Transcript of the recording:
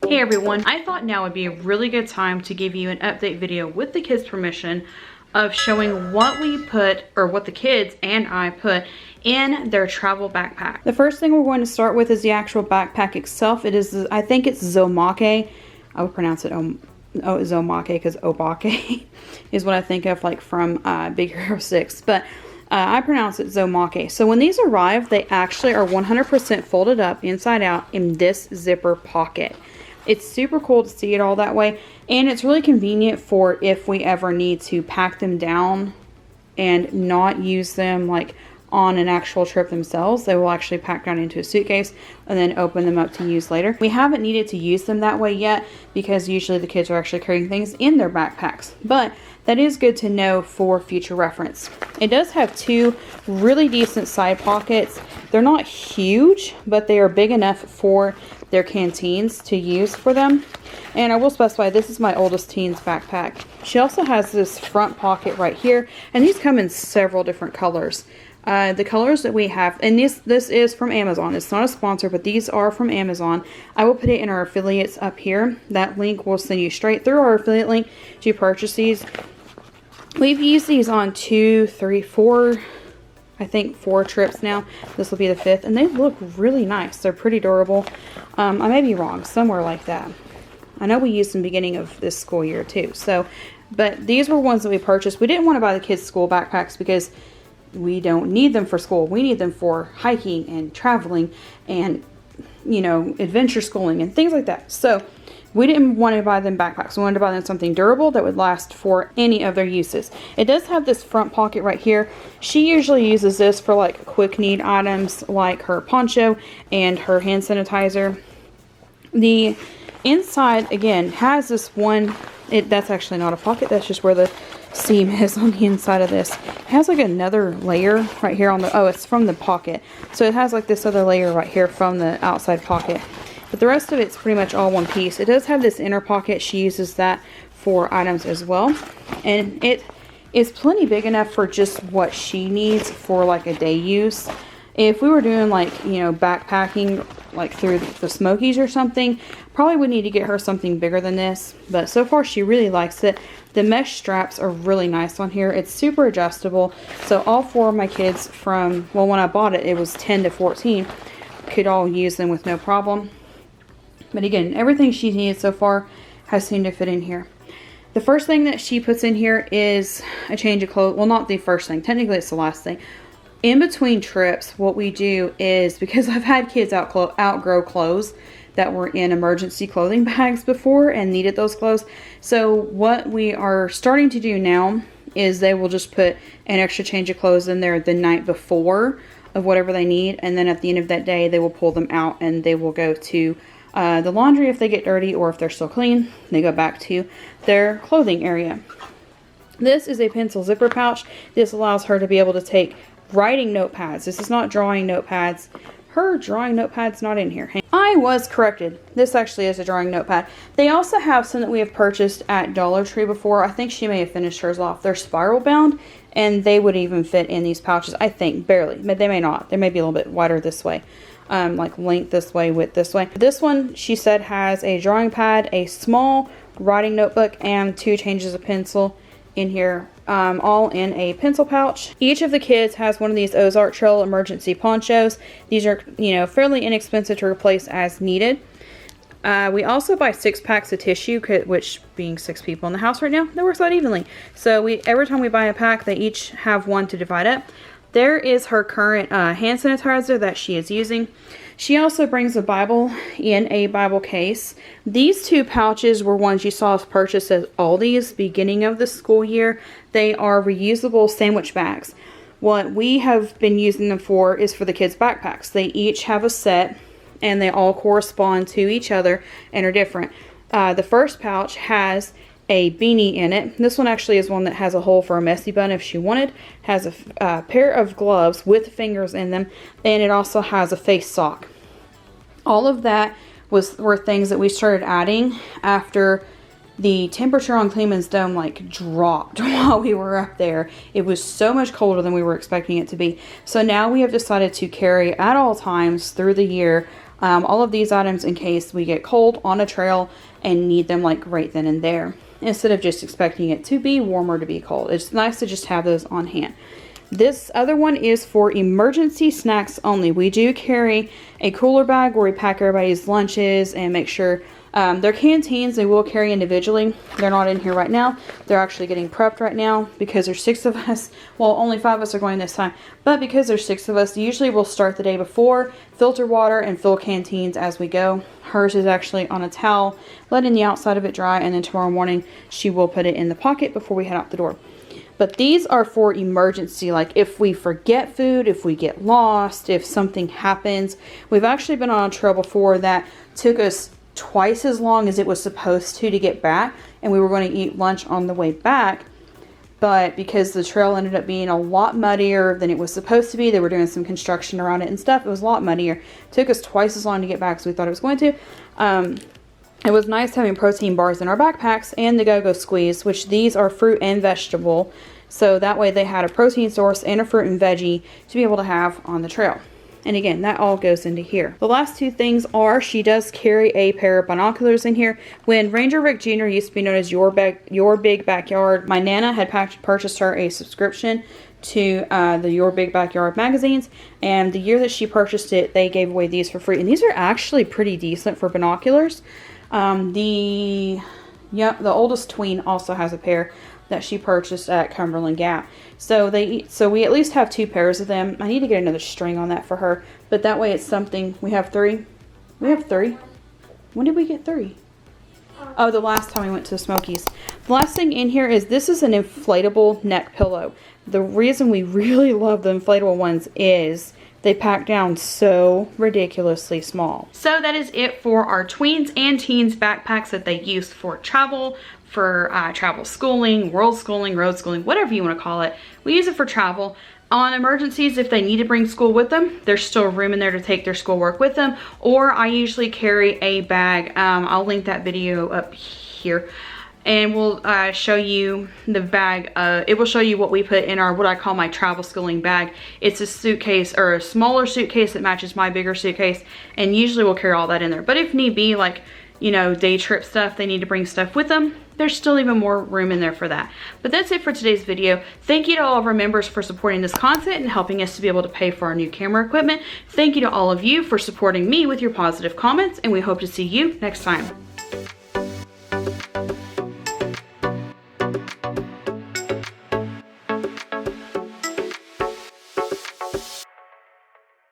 Hey everyone, I thought now would be a really good time to give you an update video with the kids' permission of showing what we put, or what the kids and I put in their travel backpack. The first thing we're going to start with is the actual backpack itself. It is, I think it's Zomake. I would pronounce it Zomake because Obake is what I think of, like from Big Hero 6. But I pronounce it Zomake. So when these arrive, they actually are 100% folded up inside out in this zipper pocket. It's super cool to see it all that way, and it's really convenient for if we ever need to pack them down and not use them like on an actual trip themselves. They will actually pack down into a suitcase and then open them up to use later. We haven't needed to use them that way yet because usually the kids are actually carrying things in their backpacks, but that is good to know for future reference. It does have two really decent side pockets. They're not huge, but they are big enough for their canteens to use for them. And I will specify, this is my oldest teen's backpack. She also has this front pocket right here, and these come in several different colors. The colors that we have, and this is from Amazon. It's not a sponsor, but these are from Amazon. I will put it in our affiliates up here. That link will send you straight through our affiliate link to purchase these. We've used these on 2, 3, 4, I think 4 trips now. This will be the 5th, and they look really nice. They're pretty durable. I may be wrong, somewhere like that. I know we used them beginning of this school year too. So, but these were ones that we purchased. We didn't want to buy the kids' school backpacks because we don't need them for school. We need them for hiking and traveling and, you know, adventure schooling and things like that. So we didn't want to buy them backpacks. We wanted to buy them something durable that would last for any of their uses. It does have this front pocket right here. She usually uses this for like quick need items like her poncho and her hand sanitizer. The inside, again, has this one, that's actually not a pocket. That's just where the seam is on the inside of this. It has like another layer right here on the, oh, it's from the pocket. So it has like this other layer right here from the outside pocket. But the rest of it's pretty much all one piece. It does have this inner pocket. She uses that for items as well. And it is plenty big enough for just what she needs for like a day use. If we were doing like, you know, backpacking like through the Smokies or something, probably would need to get her something bigger than this. But so far she really likes it. The mesh straps are really nice on here. It's super adjustable. So all 4 of my kids from, well, when I bought it, it was 10 to 14, could all use them with no problem. But again, everything she needs so far has seemed to fit in here. The first thing that she puts in here is a change of clothes. Well, not the first thing. Technically, it's the last thing. In between trips, what we do is, because I've had kids outgrow clothes that were in emergency clothing bags before and needed those clothes. So what we are starting to do now is they will just put an extra change of clothes in there the night before of whatever they need. And then at the end of that day, they will pull them out and they will go to the laundry if they get dirty, or if they're still clean, they go back to their clothing area. This is a pencil zipper pouch. This allows her to be able to take writing notepads. This is not drawing notepads. Her drawing notepad's not in here. I was corrected. This actually is a drawing notepad. They also have some that we have purchased at Dollar Tree before. I think she may have finished hers off. They're spiral bound, and they would even fit in these pouches. I think, barely. But they may not. They may be a little bit wider this way. Like length this way, width this way. This one, she said, has a drawing pad, a small writing notebook, and 2 changes of pencil in here, all in a pencil pouch. Each of the kids has one of these Ozark Trail emergency ponchos. These are, you know, fairly inexpensive to replace as needed. We also buy 6 packs of tissue, which being 6 people in the house right now, that works out evenly. So every time we buy a pack, they each have one to divide up. There is her current hand sanitizer that she is using. She also brings a Bible in a Bible case. These 2 pouches were ones you saw us purchase at Aldi's beginning of the school year. They are reusable sandwich bags. What we have been using them for is for the kids' backpacks. They each have a set and they all correspond to each other and are different. The first pouch has a beanie in it. This one actually is one that has a hole for a messy bun if she wanted. Has a pair of gloves with fingers in them, and it also has a face sock. All of that were things that we started adding after the temperature on Cleveland's Dome like dropped while we were up there. It was so much colder than we were expecting it to be. So now we have decided to carry at all times through the year all of these items in case we get cold on a trail and need them like right then and there, instead of just expecting it to be warm or to be cold. It's nice to just have those on hand. This other one is for emergency snacks only. We do carry a cooler bag where we pack everybody's lunches and make sure their canteens they will carry individually. They're not in here right now. They're actually getting prepped right now because there's 6 of us. Well, only 5 of us are going this time, but because there's 6 of us, usually we'll start the day before, filter water and fill canteens as we go. Hers is actually on a towel, letting the outside of it dry, and then tomorrow morning she will put it in the pocket before we head out the door. But these are for emergency, like if we forget food, if we get lost, if something happens. We've actually been on a trail before that took us twice as long as it was supposed to get back, and we were going to eat lunch on the way back, but because the trail ended up being a lot muddier than it was supposed to be, they were doing some construction around it and stuff, it was a lot muddier. It took us twice as long to get back as we thought it was going to. It was nice having protein bars in our backpacks and the Go-Go Squeeze, which these are fruit and vegetable. So that way they had a protein source and a fruit and veggie to be able to have on the trail. And again, that all goes into here. The last 2 things are, she does carry a pair of binoculars in here. When Ranger Rick Jr. used to be known as Your Big Backyard, my Nana had purchased her a subscription to the Your Big Backyard magazines, and the year that she purchased it, they gave away these for free. And these are actually pretty decent for binoculars. The oldest tween also has a pair that she purchased at Cumberland Gap. So we at least have 2 pairs of them. I need to get another string on that for her, but that way it's something. We have 3. We have 3. When did we get 3? Oh, the last time we went to the Smokies. The last thing in here is, this is an inflatable neck pillow. The reason we really love the inflatable ones is they pack down so ridiculously small. So that is it for our tweens and teens backpacks that they use for travel, for travel schooling, world schooling, road schooling, whatever you want to call it. We use it for travel. On emergencies, if they need to bring school with them, there's still room in there to take their schoolwork with them. Or I usually carry a bag. I'll link that video up here. And we'll show you the bag. It will show you what we put in our, what I call my travel schooling bag. It's a suitcase, or a smaller suitcase that matches my bigger suitcase. And usually we'll carry all that in there. But if need be, like, you know, day trip stuff, they need to bring stuff with them, there's still even more room in there for that. But that's it for today's video. Thank you to all of our members for supporting this content and helping us to be able to pay for our new camera equipment. Thank you to all of you for supporting me with your positive comments, and we hope to see you next time.